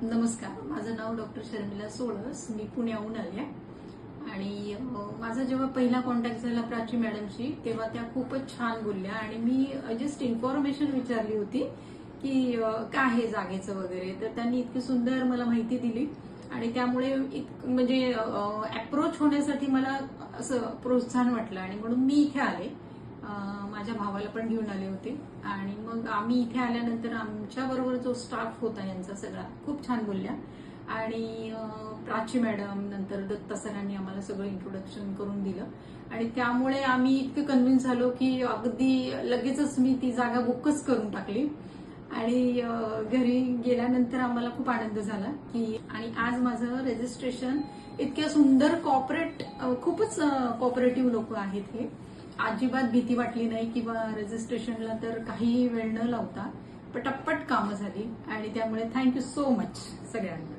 नमस्कार, माझं नाव डॉक्टर शर्मिला सोळस. मी पुण्याहून आले आणि माझा जेव्हा पहिला कॉन्टॅक्ट झाला प्राची मॅडमशी तेव्हा त्या खूपच छान बोलल्या आणि मी जस्ट इन्फॉर्मेशन विचारली होती की काय आहे जागेचं वगैरे, तर त्यांनी इतकी सुंदर मला माहिती दिली आणि त्यामुळे म्हणजे अप्रोच होण्यासाठी मला असं प्रोत्साहन वाटलं आणि म्हणून मी इथे आले. माझ्या भावाला पण घेऊन आले होते आणि मग आम्ही इथे आल्यानंतर आमच्या बरोबर जो स्टाफ होता यांचा सगळा खूप छान बोलल्या आणि प्राची मॅडम नंतर दत्ता सरांनी आम्हाला सगळं इंट्रोडक्शन करून दिलं आणि त्यामुळे आम्ही इतके कन्व्हिन्स झालो की अगदी लगेचच मी ती जागा बुकच करून टाकली आणि घरी गेल्यानंतर आम्हाला खूप आनंद झाला की आणि आज माझं रजिस्ट्रेशन इतक्या सुंदर खूपच कॉपरेटिव्ह लोक आहेत हे. अजिबात भीती वाटली नाही किंवा रजिस्ट्रेशनला तर काही वेळ न लावता पटापट कामं झाली आणि त्यामुळे थँक्यू सो मच सगळ्यांना.